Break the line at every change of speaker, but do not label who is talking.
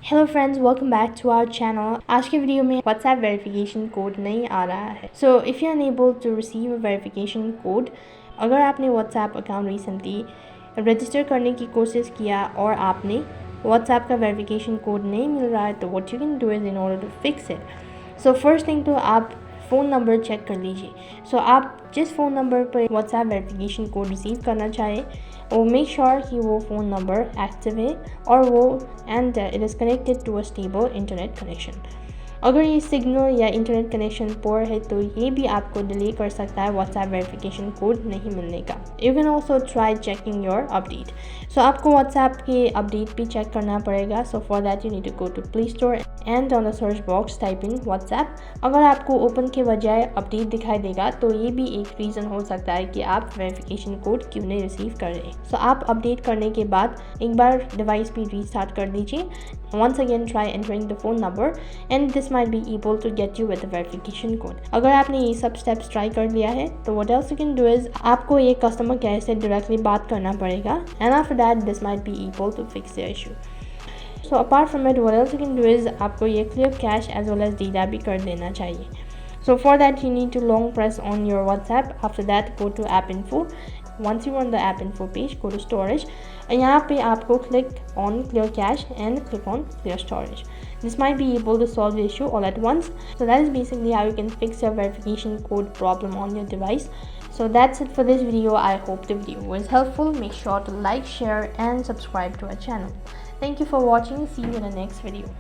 Hello friends, welcome back to our channel. आज के video में व्हाट्सएप वेरिफिकेशन कोड नहीं आ रहा है। So if you are unable to receive a verification code, अगर आपने व्हाट्सएप अकाउंट रिसेंटली रजिस्टर करने की कोशिश किया और आपने व्हाट्सएप का वेरिफिकेशन कोड नहीं मिल रहा है, तो what you can do is in order to fix it. So first thing तो आप फ़ोन नंबर चेक कर लीजिए। सो आप जिस फ़ोन नंबर पर व्हाट्सएप वेरिफिकेशन कोड रिसीव करना चाहे वो मेक श्योर कि वो फ़ोन नंबर एक्टिव है और वो and it is connected to a stable internet connection. अगर ये सिग्नल या इंटरनेट कनेक्शन पोर है तो ये भी आपको डिले कर सकता है व्हाट्सएप वेरिफिकेशन कोड नहीं मिलने का। You can also try checking your update. So आपको व्हाट्सएप के अपडेट भी चेक करना पड़ेगा। So for that you need to go to play store and on the search box type in WhatsApp. अगर आपको ओपन के बजाय अपडेट दिखाई देगा तो ये भी एक रीज़न हो सकता है कि आप वेरिफिकेशन कोड क्यों नहीं रिसीव कर रहे। सो आप अपडेट करने के बाद एक बार डिवाइस भी रीस्टार्ट कर दीजिए। Once again try entering the phone number and this might be able to get you with the verification code. अगर आपने ये सब स्टेप्स ट्राई कर लिया है तो what else you can do is आपको ये कस्टमर केयर से डायरेक्टली बात करना पड़ेगा and after that this might be able to fix the issue. So apart from it what else you can do is आपको ये clear cache as well as data भी कर देना चाहिए. So for that you need to long press on your WhatsApp. After that go to app info. Once you are on the app info page, go to storage. यहाँ पे आपको click on clear cache and click on clear storage. This might be able to solve the issue all at once. So that is basically how you can fix your verification code problem on your device. So that's it for this video. I hope the video was helpful. Make sure to like, share and subscribe to our channel. Thank you for watching. See you in the next video.